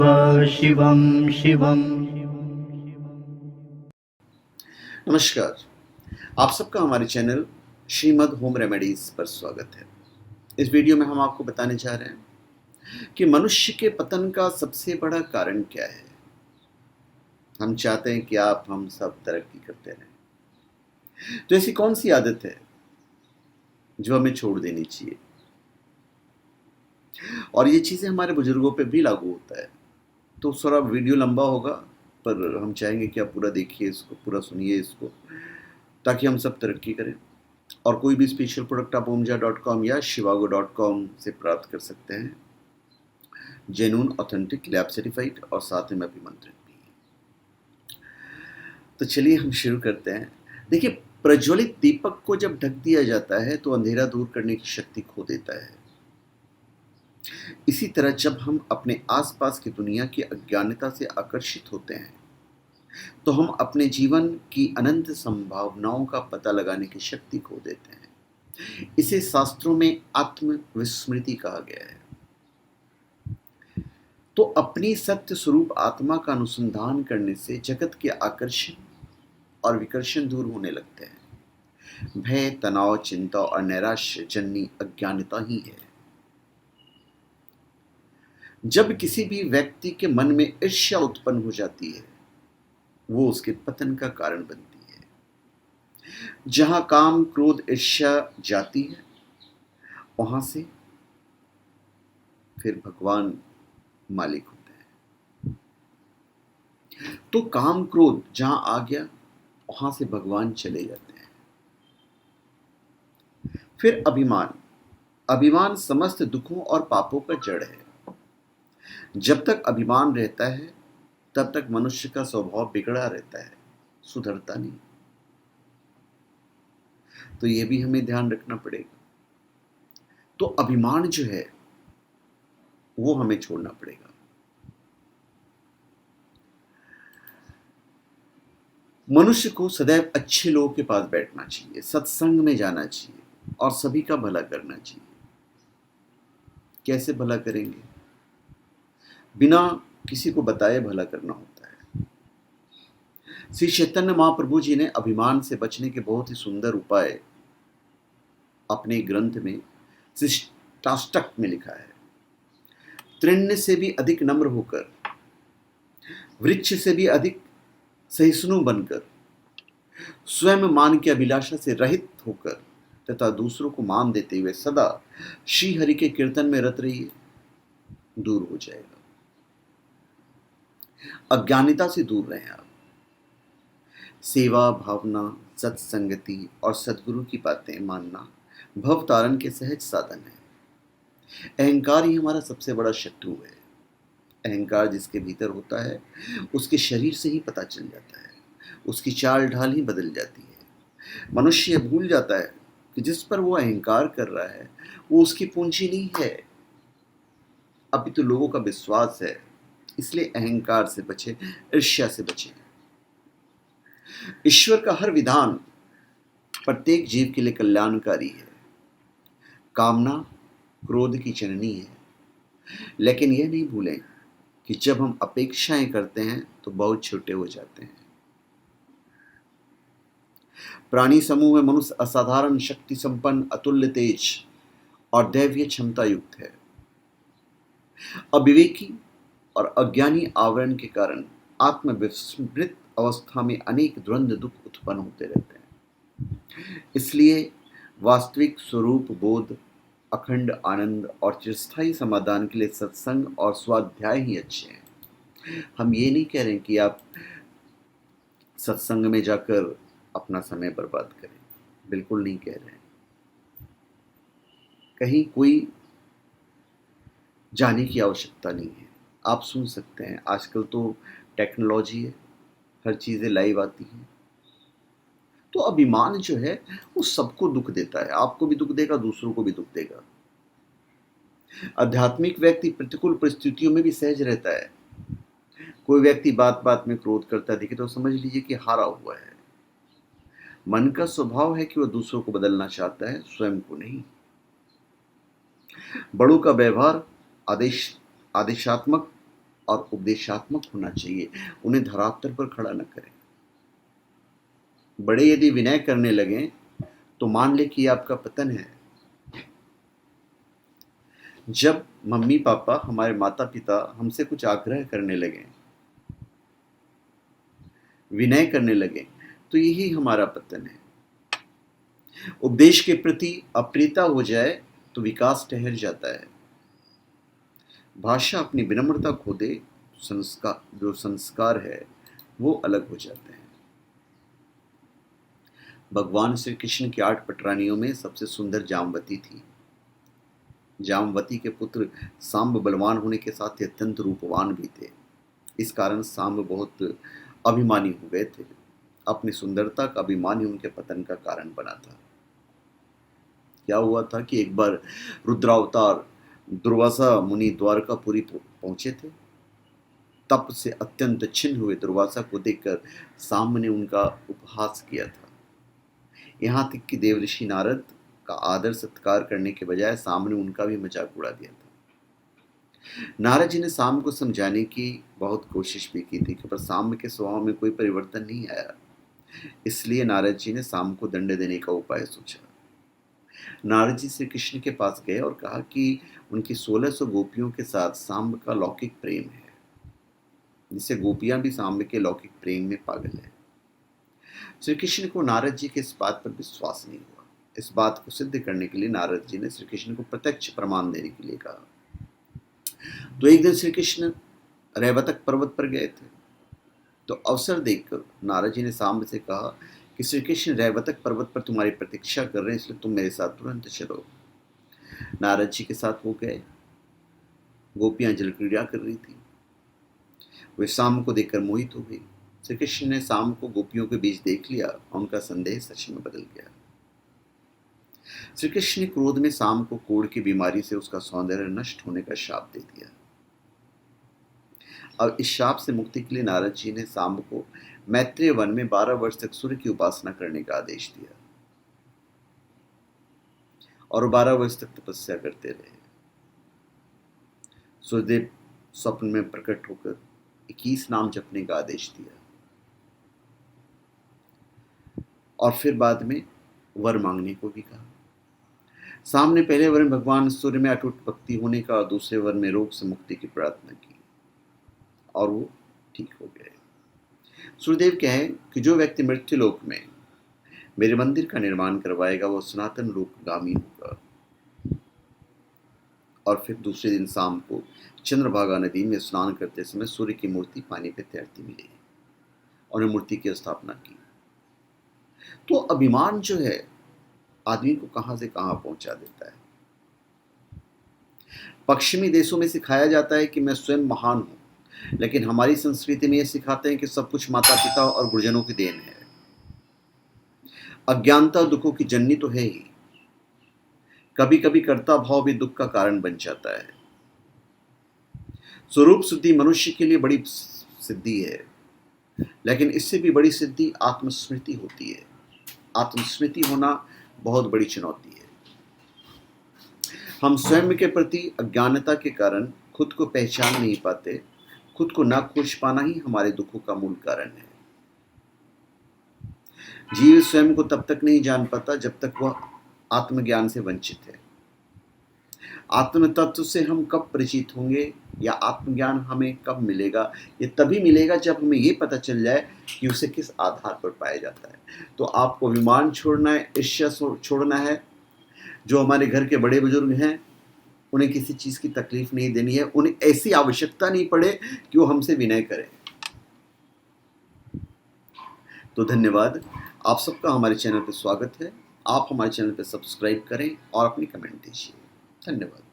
शिवं शिवं। नमस्कार, आप सबका हमारे चैनल श्रीमद् होम रेमेडीज पर स्वागत है। इस वीडियो में हम आपको बताने जा रहे हैं कि मनुष्य के पतन का सबसे बड़ा कारण क्या है। हम चाहते हैं कि हम सब तरक्की करते रहें, तो ऐसी कौन सी आदत है जो हमें छोड़ देनी चाहिए। और ये चीज़ें हमारे बुजुर्गों पे भी लागू होता है। तो थोड़ा वीडियो लंबा होगा, पर हम चाहेंगे कि आप पूरा देखिए इसको, पूरा सुनिए इसको, ताकि हम सब तरक्की करें। और कोई भी स्पेशल प्रोडक्ट आप omja.com या shivago.com से प्राप्त कर सकते हैं। जेन्युइन, ऑथेंटिक, लैब सर्टिफाइड और साथ में अभिमंत्रित भी। तो चलिए हम शुरू करते हैं। देखिए, प्रज्वलित दीपक को जब ढक दिया जाता है तो अंधेरा दूर करने की शक्ति खो देता है। इसी तरह जब हम अपने आसपास की दुनिया की अज्ञानता से आकर्षित होते हैं तो हम अपने जीवन की अनंत संभावनाओं का पता लगाने की शक्ति खो देते हैं। इसे शास्त्रों में आत्मविस्मृति कहा गया है। तो अपनी सत्य स्वरूप आत्मा का अनुसंधान करने से जगत के आकर्षण और विकर्षण दूर होने लगते हैं। भय, तनाव, चिंता और नैराश्य जन्य अज्ञानता ही है। जब किसी भी व्यक्ति के मन में ईर्ष्या उत्पन्न हो जाती है, वो उसके पतन का कारण बनती है। जहां काम, क्रोध, ईर्ष्या जाती है, वहां से फिर भगवान मालिक होते हैं। तो काम, क्रोध जहां आ गया, वहां से भगवान चले जाते हैं। फिर अभिमान। अभिमान समस्त दुखों और पापों का जड़ है। जब तक अभिमान रहता है तब तक मनुष्य का स्वभाव बिगड़ा रहता है, सुधरता नहीं। तो ये भी हमें ध्यान रखना पड़ेगा। तो अभिमान जो है वो हमें छोड़ना पड़ेगा। मनुष्य को सदैव अच्छे लोगों के पास बैठना चाहिए, सत्संग में जाना चाहिए और सभी का भला करना चाहिए। कैसे भला करेंगे? बिना किसी को बताए भला करना होता है। श्री चैतन्य महाप्रभु जी ने अभिमान से बचने के बहुत ही सुंदर उपाय अपने ग्रंथ में शिष्टाष्टक में लिखा है। तृण से भी अधिक नम्र होकर, वृक्ष से भी अधिक सहिष्णु बनकर, स्वयं मान की अभिलाषा से रहित होकर तथा दूसरों को मान देते हुए सदा श्री हरि के कीर्तन में रत रहिए, दूर हो जाएगा। अज्ञानिता से दूर रहें आप। सेवा भावना, सत्संगति और सद्गुरु की बातें मानना भव तारण के सहज साधन है। अहंकार ही हमारा सबसे बड़ा शत्रु है। अहंकार जिसके भीतर होता है उसके शरीर से ही पता चल जाता है, उसकी चाल ढाल ही बदल जाती है। मनुष्य भूल जाता है कि जिस पर वो अहंकार कर रहा है वो उसकी पूंजी नहीं है, अभी तो लोगों का विश्वास है। इसलिए अहंकार से बचे, ईर्ष्या से बचे। ईश्वर का हर विधान प्रत्येक जीव के लिए कल्याणकारी है। कामना क्रोध की जननी है, लेकिन यह नहीं भूलें कि जब हम अपेक्षाएं करते हैं तो बहुत छोटे हो जाते हैं। प्राणी समूह में मनुष्य असाधारण शक्ति संपन्न, अतुल्य तेज और दैवीय क्षमता युक्त है। अविवेकी और अज्ञानी आवरण के कारण आत्मविस्मृत अवस्था में अनेक द्वंद्व दुख उत्पन्न होते रहते हैं। इसलिए वास्तविक स्वरूप बोध, अखंड आनंद और चिरस्थायी समाधान के लिए सत्संग और स्वाध्याय ही अच्छे हैं। हम ये नहीं कह रहे कि आप सत्संग में जाकर अपना समय बर्बाद करें, बिल्कुल नहीं कह रहे हैं। कहीं कोई जाने की आवश्यकता नहीं है, आप सुन सकते हैं। आजकल तो टेक्नोलॉजी है, हर चीज़ें लाइव आती हैं। तो अभिमान जो है वो सबको दुख देता है, आपको भी दुख देगा, दूसरों को भी दुख देगा। आध्यात्मिक व्यक्ति प्रतिकूल परिस्थितियों में भी सहज रहता है। कोई व्यक्ति बात बात में क्रोध करता दिखे तो समझ लीजिए कि हारा हुआ है। मन का स्वभाव है कि वह दूसरों को बदलना चाहता है, स्वयं को नहीं। बड़ों का व्यवहार आदेशात्मक और उपदेशात्मक होना चाहिए, उन्हें धरातल पर खड़ा न करें। बड़े यदि विनय करने लगें तो मान ले कि आपका पतन है। जब मम्मी पापा, हमारे माता पिता हमसे कुछ आग्रह करने लगें, विनय करने लगें, तो यही हमारा पतन है। उपदेश के प्रति अप्रियता हो जाए तो विकास ठहर जाता है। भाषा अपनी विनम्रता खो दे, जो संस्कार है वो अलग हो जाते हैं। भगवान श्री कृष्ण की 8 पटरानियों में सबसे सुंदर जामवती थी। जामवती के पुत्र सांब बलवान होने के साथ ही अत्यंत रूपवान भी थे। इस कारण सांब बहुत अभिमानी हो गए थे। अपनी सुंदरता का अभिमान ही उनके पतन का कारण बना था। क्या हुआ था कि एक बार रुद्रावतार दुर्वासा मुनि द्वारकापुरी पहुंचे थे। तप से अत्यंत छिन्न हुए दुर्वासा को देखकर सांब ने उनका उपहास किया था। यहाँ तक कि देवऋषि नारद का आदर सत्कार करने के बजाय सांब ने उनका भी मजाक उड़ा दिया था। नारद जी ने सांब को समझाने की बहुत कोशिश भी की थी, पर सांब के स्वभाव में कोई परिवर्तन नहीं आया। इसलिए नारद जी ने सांब को दंड देने का उपाय सोचा। नारद जी श्री कृष्ण के पास गए और कहा कि उनकी 1600 गोपियों के साथ सांब का लौकिक प्रेम है, जिससे गोपियां भी सांब के लौकिक प्रेम में पागल है। श्री कृष्ण को नारद जी के इस बात पर विश्वास नहीं हुआ। इस बात को सिद्ध करने के लिए नारद जी ने श्री कृष्ण को प्रत्यक्ष प्रमाण देने के लिए कहा। तो एक दिन श्री कृष्ण रैवतक पर्वत पर गए थे। तो अवसर देखकर नारद जी ने सांब से कहा कि श्री कृष्ण रैवतक पर्वत पर तुम्हारी प्रतीक्षा कर रहे हैं, इसलिए तुम मेरे साथ तुरंत चलो। नारद जी के साथ वो गए। गोपियां जल क्रीड़ा कर रही थी। वे सांब को देखकर मोहित हो गई। श्री कृष्ण ने सांब को गोपियों के बीच देख लिया और उनका संदेह सच में बदल गया। श्री कृष्ण ने क्रोध में सांब को कोढ़ की बीमारी से उसका सौंदर्य नष्ट होने का शाप दे दिया। अब इस शाप से मुक्ति के लिए नारद जी ने सांब को मैत्रेय वन में 12 वर्ष तक सूर्य की उपासना करने का आदेश दिया और 12 वर्ष तक तपस्या करते रहे। सूर्यदेव स्वप्न में प्रकट होकर 21 नाम जपने का आदेश दिया और फिर बाद में वर मांगने को भी कहा। सामने पहले वर में भगवान सूर्य में अटूट भक्ति होने का और दूसरे वर में रोग से मुक्ति की प्रार्थना की और वो ठीक हो गए। सूर्यदेव कहे कि जो व्यक्ति मृत्यु लोक में मेरे मंदिर का निर्माण करवाएगा वो सनातन लोकगामी होगा। और फिर दूसरे दिन शाम को चंद्रभागा नदी में स्नान करते समय सूर्य की मूर्ति पानी पे तैरती मिली और मूर्ति की स्थापना की। तो अभिमान जो है आदमी को कहां से कहां पहुंचा देता है। पश्चिमी देशों में सिखाया जाता है कि मैं स्वयं महान हूं, लेकिन हमारी संस्कृति में यह सिखाते हैं कि सब कुछ माता पिता और गुरुजनों की देन है। अज्ञानता दुखों की जननी तो है ही, कभी कभी कर्ता भाव भी दुख का कारण बन जाता है। स्वरूप सिद्धि मनुष्य के लिए बड़ी सिद्धि है, लेकिन इससे भी बड़ी सिद्धि आत्मस्मृति होती है। आत्मस्मृति होना बहुत बड़ी चुनौती है। हम स्वयं के प्रति अज्ञानता के कारण खुद को पहचान नहीं पाते। खुद को ना खोज पाना ही हमारे दुखों का मूल कारण है। जीव स्वयं को तब तक नहीं जान पाता जब तक वह आत्मज्ञान से वंचित है। आत्म तत्व से हम कब परिचित होंगे या आत्मज्ञान हमें कब मिलेगा, ये तभी मिलेगा जब हमें ये पता चल जाए कि उसे किस आधार पर पाया जाता है। तो आपको अभिमान छोड़ना है, ईर्ष्या छोड़ना है। जो हमारे घर के बड़े बुजुर्ग हैं उन्हें किसी चीज़ की तकलीफ नहीं देनी है। उन्हें ऐसी आवश्यकता नहीं पड़े कि वो हमसे विनय करें। तो धन्यवाद। आप सबका हमारे चैनल पर स्वागत है। आप हमारे चैनल पर सब्सक्राइब करें और अपनी कमेंट दीजिए। धन्यवाद।